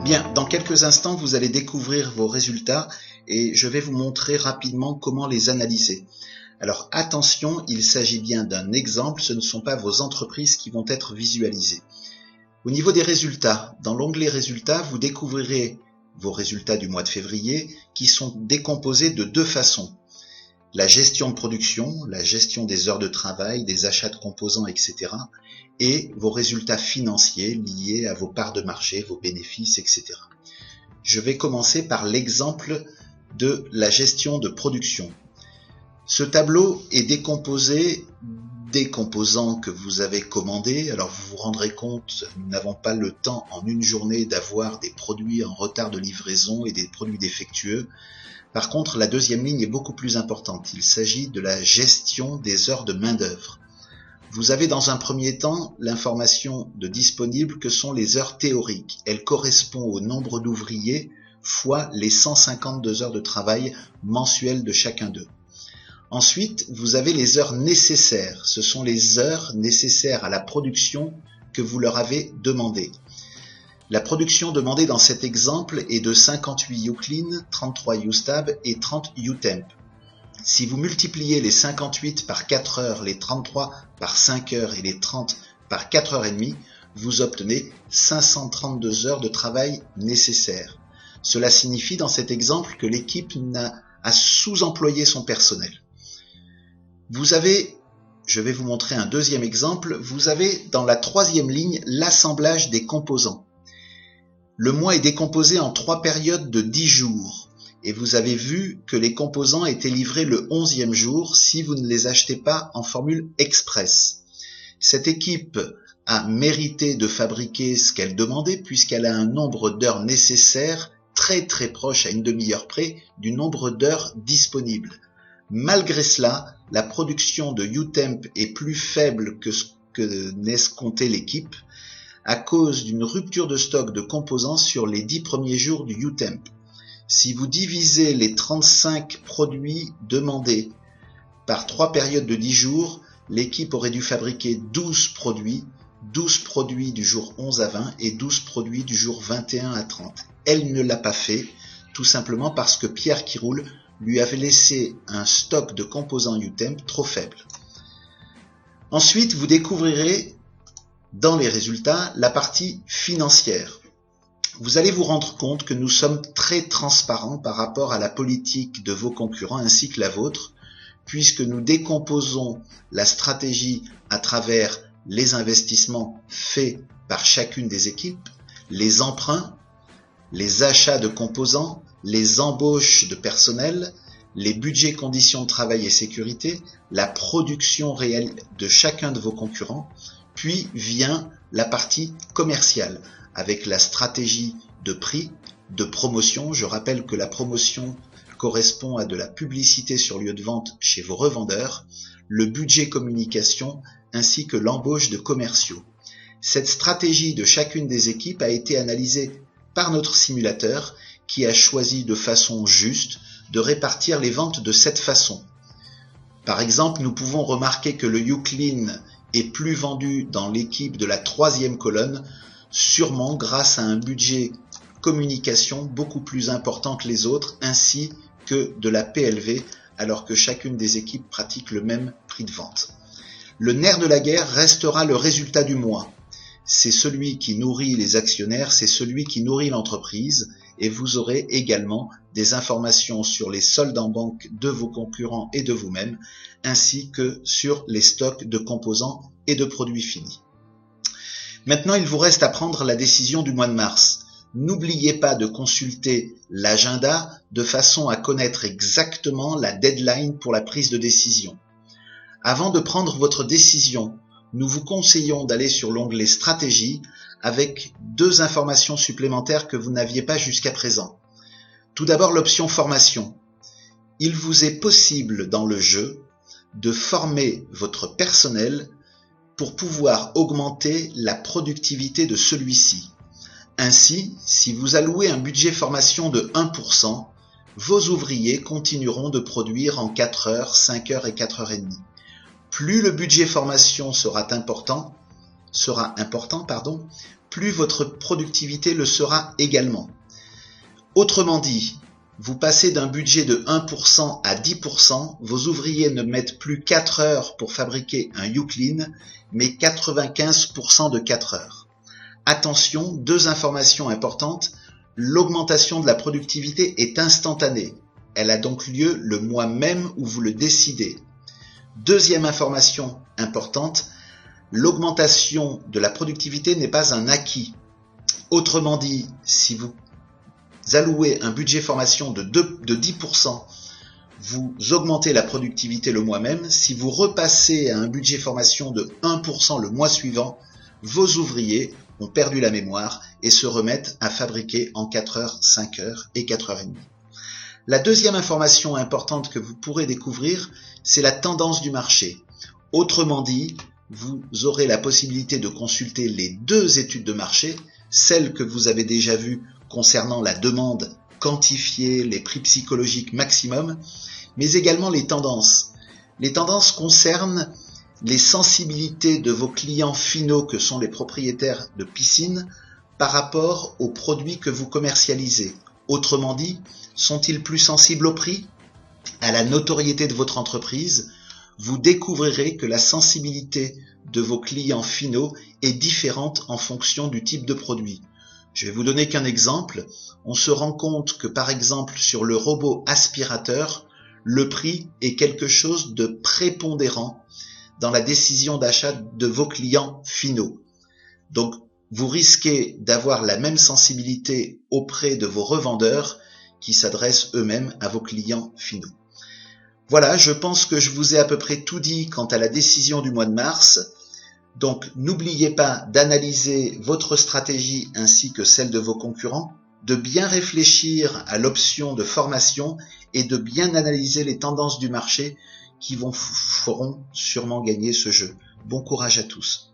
Bien, dans quelques instants, vous allez découvrir vos résultats et je vais vous montrer rapidement comment les analyser. Alors attention, il s'agit bien d'un exemple, ce ne sont pas vos entreprises qui vont être visualisées. Au niveau des résultats, dans l'onglet Résultats, vous découvrirez vos résultats du mois de février qui sont décomposés de deux façons. La gestion de production, la gestion des heures de travail, des achats de composants, etc. et vos résultats financiers liés à vos parts de marché, vos bénéfices, etc. Je vais commencer par l'exemple de la gestion de production. Ce tableau est décomposé des composants que vous avez commandés. Alors vous vous rendrez compte, nous n'avons pas le temps en une journée d'avoir des produits en retard de livraison et des produits défectueux. Par contre, la deuxième ligne est beaucoup plus importante. Il s'agit de la gestion des heures de main-d'œuvre. Vous avez dans un premier temps l'information de disponible que sont les heures théoriques. Elle correspond au nombre d'ouvriers fois les 152 heures de travail mensuelles de chacun d'eux. Ensuite, vous avez les heures nécessaires. Ce sont les heures nécessaires à la production que vous leur avez demandées. La production demandée dans cet exemple est de 58 uClean, 33 uStab et 30 uTemp. Si vous multipliez les 58 par 4 heures, les 33 par 5 heures et les 30 par 4 heures et demie, vous obtenez 532 heures de travail nécessaires. Cela signifie dans cet exemple que l'équipe a sous-employé son personnel. Vous avez, je vais vous montrer un deuxième exemple, vous avez dans la troisième ligne l'assemblage des composants. Le mois est décomposé en 3 périodes de 10 jours et vous avez vu que les composants étaient livrés le 11e jour si vous ne les achetez pas en formule express. Cette équipe a mérité de fabriquer ce qu'elle demandait puisqu'elle a un nombre d'heures nécessaires très proche à une demi-heure près du nombre d'heures disponibles. Malgré cela, la production de uTemp est plus faible que ce que n'escomptait l'équipe à cause d'une rupture de stock de composants sur les 10 premiers jours du uTemp. Si vous divisez les 35 produits demandés par 3 périodes de 10 jours, l'équipe aurait dû fabriquer 12 produits du jour 11 à 20 et 12 produits du jour 21 à 30. Elle ne l'a pas fait, tout simplement parce que Pierre qui roule lui avait laissé un stock de composants uTemp trop faible. Ensuite, vous découvrirez dans les résultats la partie financière. Vous allez vous rendre compte que nous sommes très transparents par rapport à la politique de vos concurrents ainsi que la vôtre, puisque nous décomposons la stratégie à travers les investissements faits par chacune des équipes, les emprunts, les achats de composants, les embauches de personnel, les budgets conditions de travail et sécurité, la production réelle de chacun de vos concurrents, puis vient la partie commerciale avec la stratégie de prix, de promotion. Je rappelle que la promotion correspond à de la publicité sur lieu de vente chez vos revendeurs, le budget communication ainsi que l'embauche de commerciaux. Cette stratégie de chacune des équipes a été analysée par notre simulateur qui a choisi de façon juste de répartir les ventes de cette façon. Par exemple, nous pouvons remarquer que le uClean est plus vendu dans l'équipe de la 3e colonne, sûrement grâce à un budget communication beaucoup plus important que les autres, ainsi que de la PLV, alors que chacune des équipes pratique le même prix de vente. Le nerf de la guerre restera le résultat du mois. C'est celui qui nourrit les actionnaires, c'est celui qui nourrit l'entreprise, et vous aurez également des informations sur les soldes en banque de vos concurrents et de vous-même, ainsi que sur les stocks de composants et de produits finis. Maintenant, il vous reste à prendre la décision du mois de mars. N'oubliez pas de consulter l'agenda de façon à connaître exactement la deadline pour la prise de décision. Avant de prendre votre décision, nous vous conseillons d'aller sur l'onglet Stratégie avec 2 informations supplémentaires que vous n'aviez pas jusqu'à présent. Tout d'abord, l'option Formation. Il vous est possible dans le jeu de former votre personnel pour pouvoir augmenter la productivité de celui-ci. Ainsi, si vous allouez un budget formation de 1%, vos ouvriers continueront de produire en 4 heures, 5 heures et 4 heures et demie. Plus le budget formation sera important, sera important, plus votre productivité le sera également. Autrement dit, vous passez d'un budget de 1% à 10%, vos ouvriers ne mettent plus 4 heures pour fabriquer un Uclean, mais 95% de 4 heures. Attention, 2 informations importantes. L'augmentation de la productivité est instantanée. Elle a donc lieu le mois même où vous le décidez. Deuxième information importante, l'augmentation de la productivité n'est pas un acquis. Autrement dit, si vous allouez un budget formation de 10%, vous augmentez la productivité le mois même. Si vous repassez à un budget formation de 1% le mois suivant, vos ouvriers ont perdu la mémoire et se remettent à fabriquer en 4 heures, 5 heures et 4 heures et demie. La deuxième information importante que vous pourrez découvrir, c'est la tendance du marché. Autrement dit, vous aurez la possibilité de consulter les 2 études de marché, celles que vous avez déjà vues concernant la demande quantifiée, les prix psychologiques maximum, mais également les tendances. Les tendances concernent les sensibilités de vos clients finaux que sont les propriétaires de piscines par rapport aux produits que vous commercialisez. Autrement dit, sont-ils plus sensibles au prix, à la notoriété de votre entreprise? Vous découvrirez que la sensibilité de vos clients finaux est différente en fonction du type de produit. Je vais vous donner qu'un exemple. On se rend compte que par exemple sur le robot aspirateur, le prix est quelque chose de prépondérant dans la décision d'achat de vos clients finaux. Donc, vous risquez d'avoir la même sensibilité auprès de vos revendeurs qui s'adressent eux-mêmes à vos clients finaux. Voilà, je pense que je vous ai à peu près tout dit quant à la décision du mois de mars. Donc, n'oubliez pas d'analyser votre stratégie ainsi que celle de vos concurrents, de bien réfléchir à l'option de formation et de bien analyser les tendances du marché qui vous feront sûrement gagner ce jeu. Bon courage à tous.